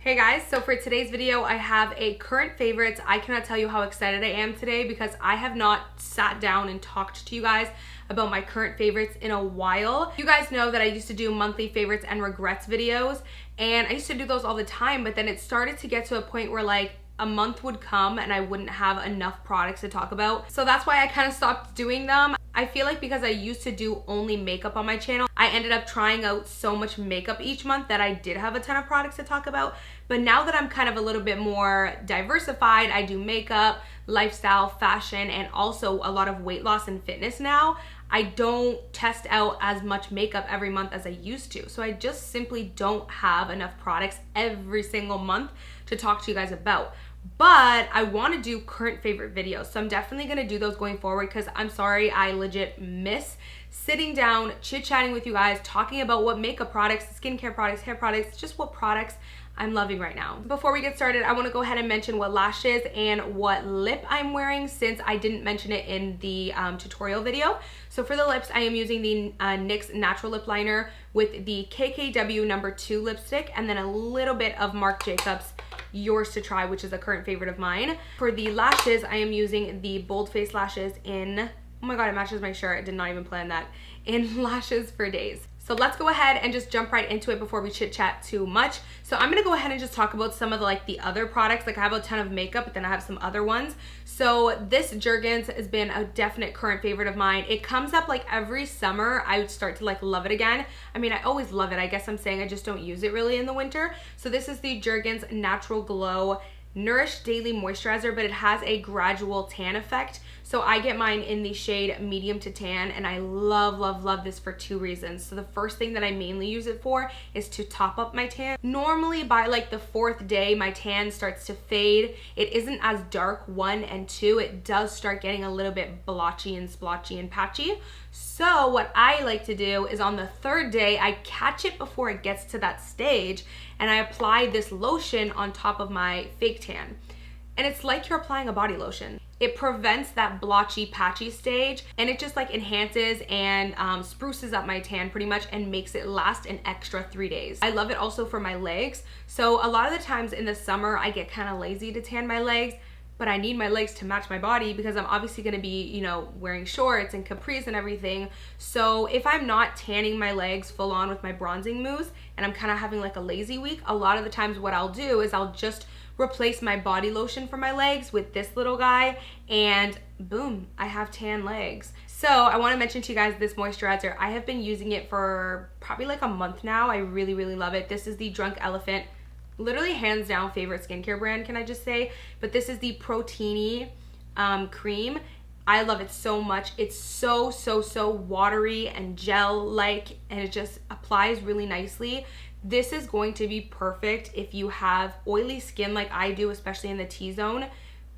Hey guys, so for today's video, I have a current favorites. I cannot tell you how excited I am today because I have not sat down and talked to you guys about my current favorites in a while. You guys know that I used to do monthly favorites and regrets videos, and I used to do those all the time, but then it started to get to a point where like a month would come and I wouldn't have enough products to talk about. So that's why I kind of stopped doing them. I feel like because I used to do only makeup on my channel, I ended up trying out so much makeup each month that I did have a ton of products to talk about. But now that I'm kind of a little bit more diversified, I do makeup, lifestyle, fashion, and also a lot of weight loss and fitness now. I don't test out as much makeup every month as I used to. So I just simply don't have enough products every single month to talk to you guys about. But I want to do current favorite videos, so I'm definitely going to do those going forward because I'm sorry, I legit miss sitting down, chit-chatting with you guys, talking about what makeup products, skincare products, hair products, just what products I'm loving right now. Before we get started, I want to go ahead and mention what lashes and what lip I'm wearing since I didn't mention it in the tutorial video. So for the lips, I am using the NYX Natural Lip Liner with the KKW No. 2 lipstick and then a little bit of Marc Jacobs Yours to Try, which is a current favorite of mine. For the lashes, I am using the Bold Face Lashes in, oh my god, it matches my shirt. I did not even plan that. In Lashes for Days. So let's go ahead and just jump right into it before we chit chat too much. So I'm gonna go ahead and just talk about some of the other products. Like I have a ton of makeup, but then I have some other ones. So this Jergens has been a definite current favorite of mine. It comes up like every summer. I would start to love it again. I mean, I always love it. I guess I'm saying I just don't use it really in the winter. So this is the Jergens Natural Glow Nourish Daily Moisturizer, but it has a gradual tan effect. So I get mine in the shade medium to tan, and I love, love, love this for two reasons. So the first thing that I mainly use it for is to top up my tan. Normally by the fourth day, my tan starts to fade. It isn't as dark, 1 and 2. It does start getting a little bit blotchy and splotchy and patchy. So what I like to do is on the third day, I catch it before it gets to that stage, and I apply this lotion on top of my fake tan. And it's like you're applying a body lotion. It prevents that blotchy, patchy stage, and it just enhances and spruces up my tan pretty much and makes it last an extra 3 days. I love it also for my legs. So a lot of the times in the summer, I get kind of lazy to tan my legs, but I need my legs to match my body because I'm obviously going to be, wearing shorts and capris and everything. So if I'm not tanning my legs full on with my bronzing mousse and I'm kind of having a lazy week, a lot of the times what I'll do is I'll just replace my body lotion for my legs with this little guy, and boom, I have tan legs. So I want to mention to you guys this moisturizer. I have been using it for probably a month now. I really, really love it. This is the Drunk Elephant, literally hands down favorite skincare brand, can I just say? But this is the Proteini cream. I love it so much. It's so, so, so watery and gel-like, and it just applies really nicely. This is going to be perfect if you have oily skin like I do, especially in the T-zone,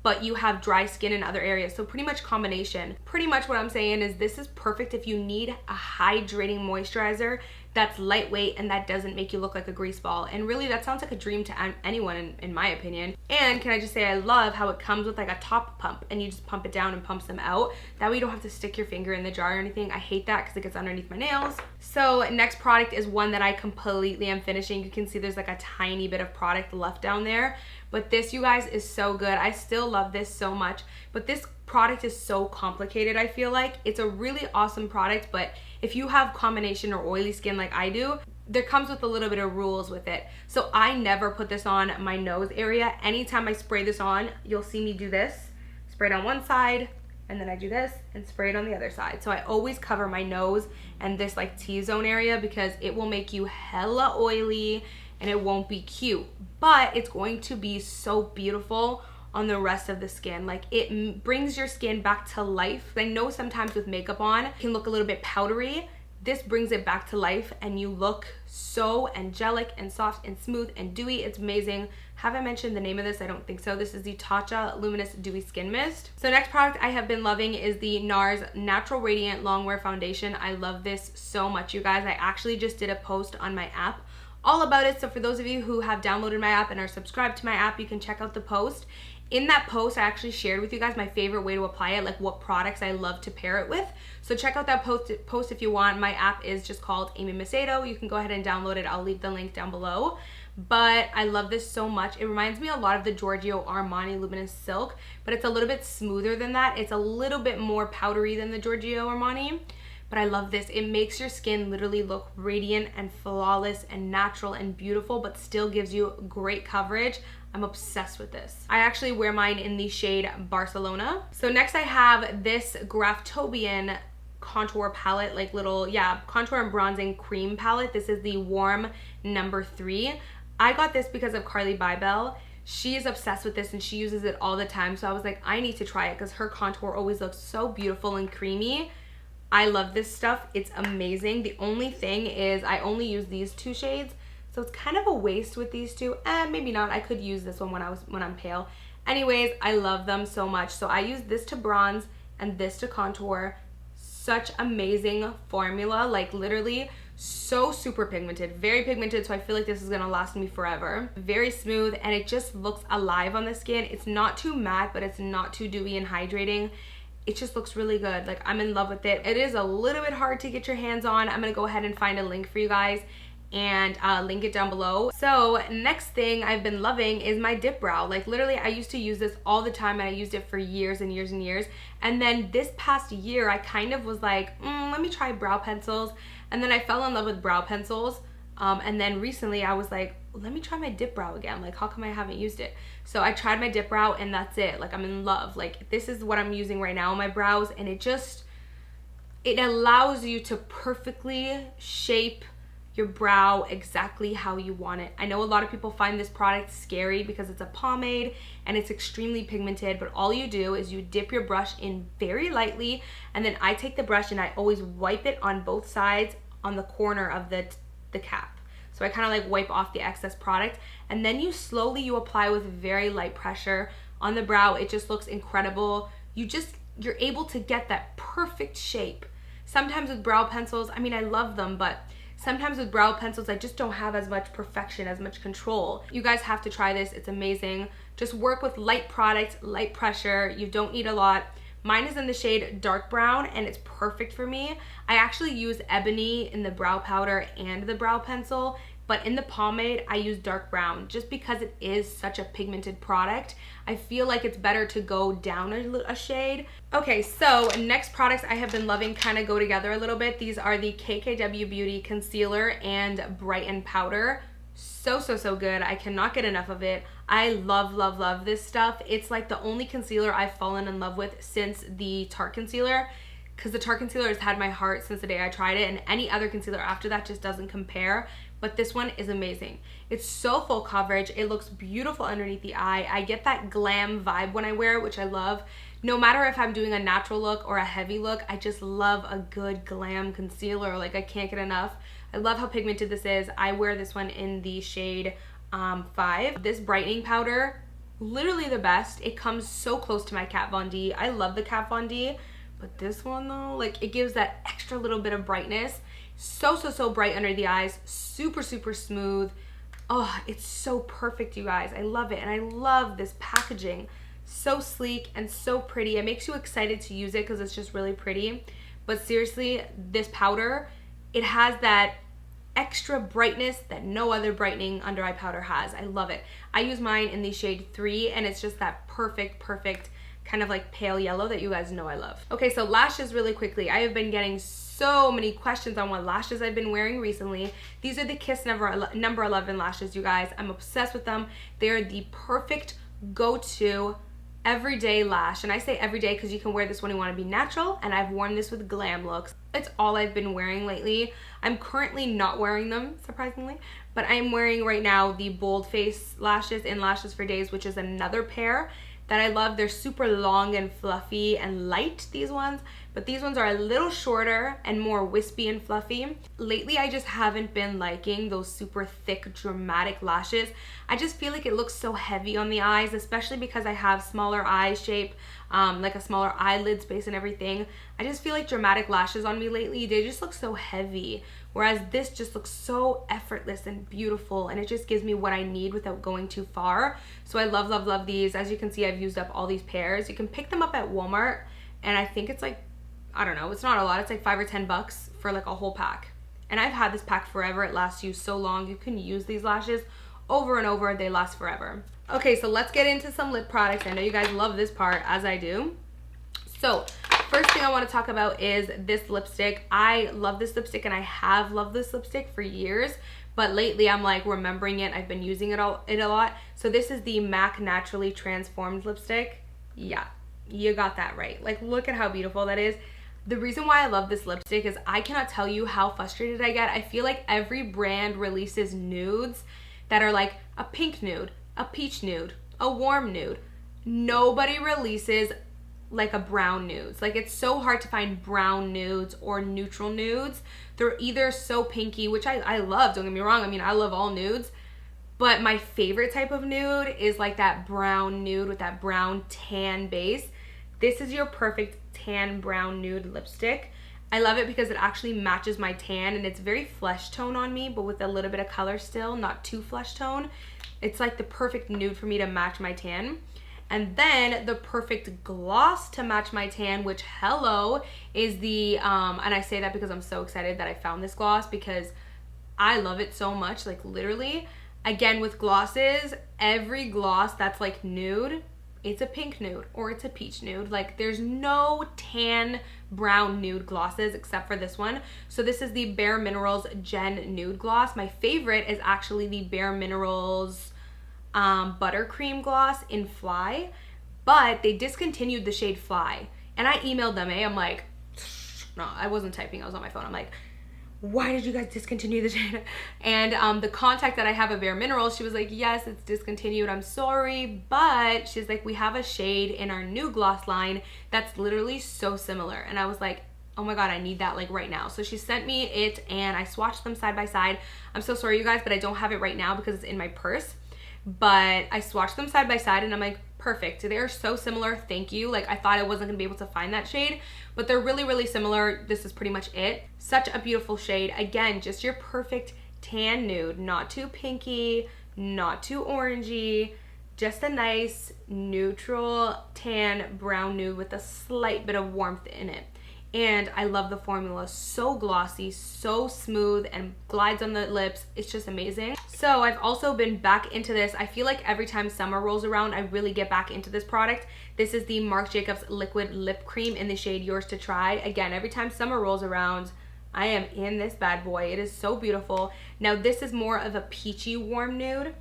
but you have dry skin in other areas. So pretty much combination. Pretty much what I'm saying is this is perfect if you need a hydrating moisturizer that's lightweight and that doesn't make you look like a grease ball. And really that sounds like a dream to anyone in my opinion. And can I just say I love how it comes with a top pump and you just pump it down and pumps them out. That way you don't have to stick your finger in the jar or anything. I hate that because it gets underneath my nails. So next product is one that I completely am finishing. You can see there's a tiny bit of product left down there. But this, you guys, is so good. I still love this so much. But this product is so complicated, I feel like. It's a really awesome product, but if you have combination or oily skin like I do, there comes with a little bit of rules with it. So I never put this on my nose area. Anytime I spray this on, you'll see me do this. Spray it on one side, and then I do this and spray it on the other side. So I always cover my nose and this T-zone area because it will make you hella oily and it won't be cute. But it's going to be so beautiful on the rest of the skin. It brings your skin back to life. I know sometimes with makeup on, it can look a little bit powdery. This brings it back to life and you look so angelic and soft and smooth and dewy. It's amazing. Have I mentioned the name of this? I don't think so. This is the Tatcha Luminous Dewy Skin Mist. So next product I have been loving is the NARS Natural Radiant Longwear Foundation. I love this so much, you guys. I actually just did a post on my app all about it. So for those of you who have downloaded my app and are subscribed to my app, you can check out the post. In that post, I actually shared with you guys my favorite way to apply it, what products I love to pair it with. So check out that post if you want. My app is just called Amy Macedo. You can go ahead and download it. I'll leave the link down below. but I love this so much. It reminds me a lot of the Giorgio Armani Luminous Silk, but it's a little bit smoother than that. It's a little bit more powdery than the Giorgio Armani, but I love this. It makes your skin literally look radiant and flawless and natural and beautiful, but still gives you great coverage. I'm obsessed with this. I actually wear mine in the shade Barcelona. So next I have this Graftobian contour palette, like little, yeah, contour and bronzing cream palette. This is the Warm number 3. I got this because of Carly Bybel. She is obsessed with this and she uses it all the time. So I was like, I need to try it because her contour always looks so beautiful and creamy. I love this stuff. It's amazing. The only thing is I only use these 2 shades. So it's kind of a waste with these 2. Maybe not. I could use this one when I'm pale. Anyways, I love them so much. So I use this to bronze and this to contour. Such amazing formula, like literally so super pigmented, very pigmented, so I feel like this is gonna last me forever. Very smooth, and it just looks alive on the skin. It's not too matte, but it's not too dewy and hydrating. It just looks really good. Like, I'm in love with it. It is a little bit hard to get your hands on. I'm gonna go ahead and find a link for you guys and link it down below. So next thing I've been loving is my dip brow. Like literally I used to use this all the time and I used it for years and years and years. And then this past year I kind of was like, let me try brow pencils. And then I fell in love with brow pencils. And then recently I was like, let me try my dip brow again. Like, how come I haven't used it? So I tried my dip brow and that's it. Like, I'm in love. Like, this is what I'm using right now on my brows, and it allows you to perfectly shape your brow exactly how you want it. I know a lot of people find this product scary because it's a pomade and it's extremely pigmented, but all you do is you dip your brush in very lightly, and then I take the brush and I always wipe it on both sides on the corner of the cap. So I kind of like wipe off the excess product, and then you apply with very light pressure on the brow. It just looks incredible. You're able to get that perfect shape. Sometimes with brow pencils, I mean, I love them, but sometimes with brow pencils, I just don't have as much perfection, as much control. You guys have to try this. It's amazing. Just work with light product, light pressure. You don't need a lot. Mine is in the shade dark brown and it's perfect for me. I actually use ebony in the brow powder and the brow pencil, but in the pomade, I use dark brown just because it is such a pigmented product. I feel like it's better to go down a shade. Okay, so next products I have been loving kind of go together a little bit. These are the KKW Beauty Concealer and Brightening Powder. So good. I cannot get enough of it. I love this stuff. It's like the only concealer I've fallen in love with since the Tarte concealer, because the Tarte concealer has had my heart since the day I tried it, and any other concealer after that just doesn't compare. But this one is amazing. It's so full coverage. It looks beautiful underneath the eye. I get that glam vibe when I wear it, which I love. No matter if I'm doing a natural look or a heavy look, I just love a good glam concealer. Like, I can't get enough. I love how pigmented this is. I wear this one in the shade 5. This brightening powder, literally the best. It comes so close to my Kat Von D. I love the Kat Von D, but this one though, like, it gives that extra little bit of brightness. So bright under the eyes. Super smooth. Oh, it's so perfect, you guys. I love it. And I love this packaging. So sleek and so pretty. It makes you excited to use it because it's just really pretty. But seriously, this powder, it has that extra brightness that no other brightening under eye powder has. I love it. I use mine in the shade 3, and it's just that perfect kind of like pale yellow that you guys know I love. Okay, so lashes really quickly. I have been getting so many questions on what lashes I've been wearing recently. These are the Kiss number 11 lashes, you guys. I'm obsessed with them. They're the perfect go-to everyday lash, and I say everyday because you can wear this when you want to be natural, and I've worn this with glam looks. It's all I've been wearing lately. I'm currently not wearing them, surprisingly, but I'm wearing right now the Bold Face lashes in Lashes for Days, which is another pair that I love. They're super long and fluffy and light, these ones, but these ones are a little shorter and more wispy and fluffy. Lately, I just haven't been liking those super thick, dramatic lashes. I just feel like it looks so heavy on the eyes, especially because I have smaller eye shape, like a smaller eyelid space and everything. I just feel like dramatic lashes on me lately, they just look so heavy. Whereas this just looks so effortless and beautiful, and it just gives me what I need without going too far. So I love these. As you can see, I've used up all these pairs. You can pick them up at Walmart, and I think it's like, I don't know, it's not a lot. It's like $5 or $10 for like a whole pack. And I've had this pack forever. It lasts you so long. You can use these lashes over and over. They last forever. Okay, so let's get into some lip products. I know you guys love this part, as I do. So first thing I want to talk about is this lipstick. I love this lipstick, and I have loved this lipstick for years, but lately I'm like remembering it. I've been using it a lot. So this is the MAC Naturally Transformed lipstick. Yeah, you got that right. Like, look at how beautiful that is. The reason why I love this lipstick is I cannot tell you how frustrated I get. I feel like every brand releases nudes that are like a pink nude, a peach nude, a warm nude. Nobody releases like a brown nudes. Like, it's so hard to find brown nudes or neutral nudes. They're either so pinky, which I love, don't get me wrong. I mean, I love all nudes, but my favorite type of nude is like that brown nude with that brown tan base. This is your perfect tan brown nude lipstick. I love it because it actually matches my tan, and it's very flesh tone on me, but with a little bit of color still, not too flesh tone. It's like the perfect nude for me to match my tan. And then the perfect gloss to match my tan, which hello, is the, and I say that because I'm so excited that I found this gloss because I love it so much, like literally. Again, with glosses, every gloss that's like nude, it's a pink nude or it's a peach nude. Like, there's no tan brown nude glosses except for this one. So this is the Bare Minerals Gen Nude Gloss. My favorite is actually the Bare Minerals Buttercream Gloss in Fly, but they discontinued the shade Fly. And I emailed them, I'm like, no, I wasn't typing, I was on my phone. I'm like, why did you guys discontinue the shade? And the contact that I have at Bare Minerals, she was like, yes, it's discontinued, I'm sorry, but she's like, we have a shade in our new gloss line that's literally so similar. And I was like, oh my god, I need that like right now. So she sent me it, and I swatched them side by side. I'm so sorry, you guys, but I don't have it right now because it's in my purse. But I swatched them side by side, and I'm like, perfect. They're so similar, thank you. Like, I thought I wasn't gonna be able to find that shade, but they're really, really similar. This is pretty much it. Such a beautiful shade. Again, just your perfect tan nude. Not too pinky, not too orangey. Just a nice neutral tan brown nude with a slight bit of warmth in it. And I love the formula. So glossy, so smooth, and glides on the lips. It's just amazing. So I've also been back into this. I feel like every time summer rolls around, I really get back into this product. This is the Marc Jacobs Liquid Lip Cream in the shade Yours to Try. Again, every time summer rolls around, I am in this bad boy. It is so beautiful. Now this is more of a peachy warm nude.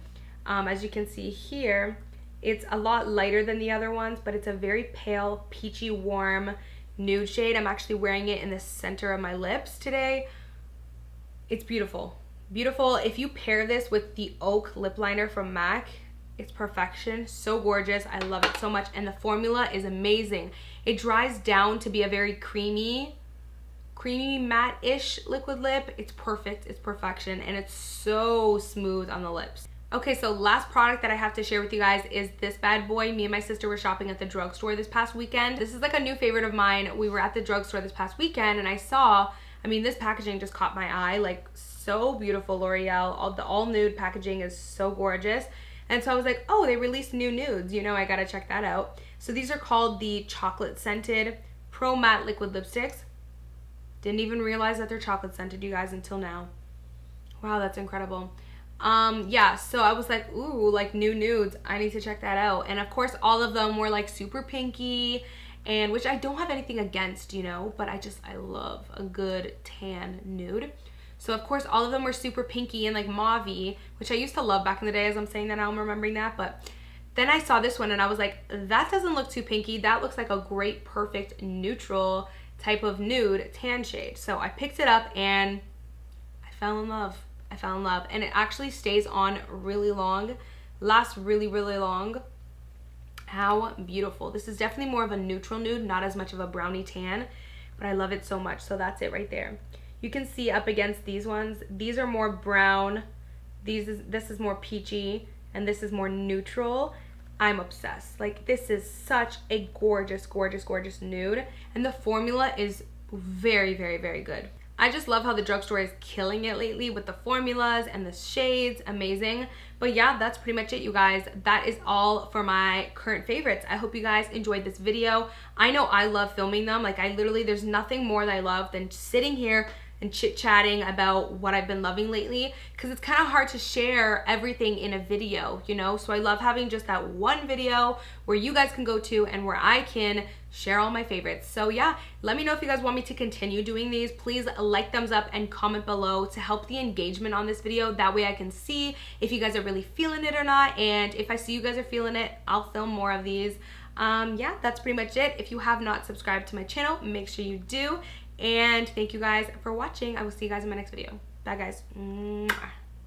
As you can see here, it's a lot lighter than the other ones, but it's a very pale, peachy warm nude shade. I'm actually wearing it in the center of my lips today. It's beautiful. Beautiful. If you pair this with the Oak lip liner from MAC, it's perfection. So gorgeous. I love it so much. And the formula is amazing. It dries down to be a very creamy matte-ish liquid lip. It's perfect. It's perfection. And it's so smooth on the lips. Okay, so last product that I have to share with you guys is this bad boy. Me and my sister were shopping at the drugstore this past weekend. This is like a new favorite of mine. We were at the drugstore this past weekend, and I saw, I mean, this packaging just caught my eye. Like, so beautiful. L'Oreal, the all nude packaging is so gorgeous. And so I was like, oh, they released new nudes. You know, I gotta check that out. So these are called the chocolate scented Pro Matte Liquid Lipsticks. Didn't even realize that they're chocolate scented, you guys, until now. Wow, that's incredible. Yeah, so I was like, ooh, like new nudes, I need to check that out. And of course, all of them were like super pinky, and which I don't have anything against, you know, but I love a good tan nude. So of course, all of them were super pinky and like mauve-y, which I used to love back in the day. As I'm saying that now, I'm remembering that. But then I saw this one and I was like, that doesn't look too pinky. That looks like a great, perfect, neutral type of nude tan shade. So I picked it up and I fell in love. And it actually stays on really long, lasts really, really long. How beautiful. This is definitely more of a neutral nude, not as much of a brownie tan, but I love it so much. So that's it right there. You can see up against these ones, these are more brown, this is more peachy, and this is more neutral. I'm obsessed. Like, this is such a gorgeous, gorgeous, gorgeous nude, and the formula is very, very, very good. I just love how the drugstore is killing it lately with the formulas and the shades. Amazing. But yeah, that's pretty much it, you guys. That is all for my current favorites. I hope you guys enjoyed this video. I know I love filming them. Like, I literally, there's nothing more that I love than sitting here and chit-chatting about what I've been loving lately, because it's kind of hard to share everything in a video, you know? So I love having just that one video where you guys can go to and where I can share all my favorites. So yeah, let me know if you guys want me to continue doing these. Please like, thumbs up, and comment below to help the engagement on this video. That way I can see if you guys are really feeling it or not, and if I see you guys are feeling it, I'll film more of these. Yeah, that's pretty much it. If you have not subscribed to my channel, make sure you do. And thank you guys for watching. I will see you guys in my next video. Bye guys. Mwah.